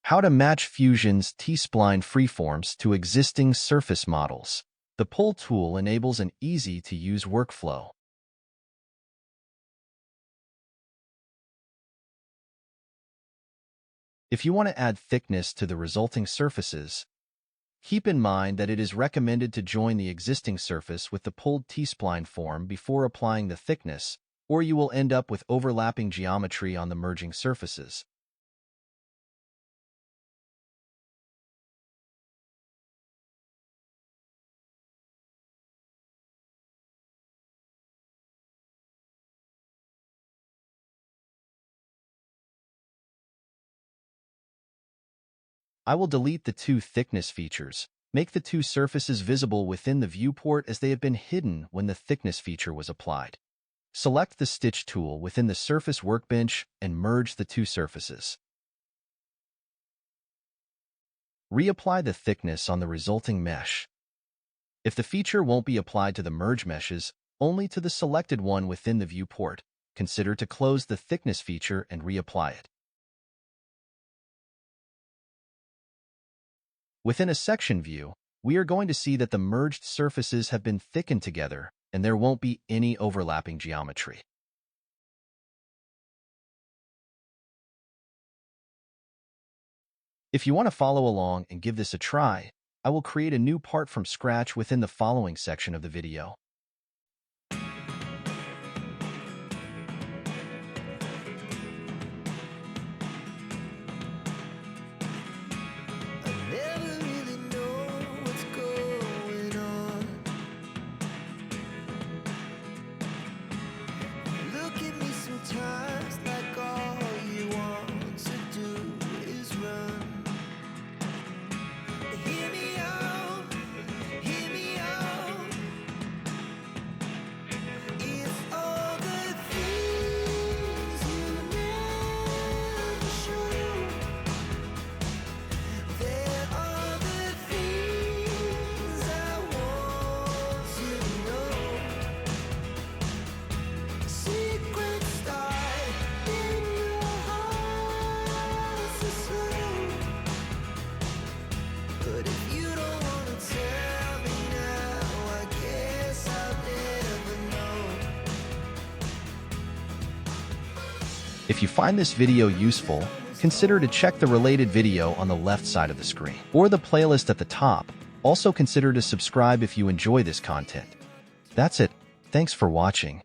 How to match Fusion's T-spline freeforms to existing surface models. The Pull tool enables an easy-to-use workflow. If you want to add thickness to the resulting surfaces, keep in mind that it is recommended to join the existing surface with the pulled T-spline form before applying the thickness, or you will end up with overlapping geometry on the merging surfaces. I will delete the two thickness features. Make the two surfaces visible within the viewport as they have been hidden when the thickness feature was applied. Select the Stitch tool within the Surface workbench and merge the two surfaces. Reapply the thickness on the resulting mesh. If the feature won't be applied to the merge meshes, only to the selected one within the viewport, consider to close the thickness feature and reapply it. Within a section view, we are going to see that the merged surfaces have been thickened together, and there won't be any overlapping geometry. If you want to follow along and give this a try, I will create a new part from scratch within the following section of the video. Sometimes like all you want to do is run. Hear me out, hear me out. If all the things you never show, there are the things I want to know. Secrets If you find this video useful, consider to check the related video on the left side of the screen, or the playlist at the top. Also consider to subscribe if you enjoy this content. That's it. Thanks for watching.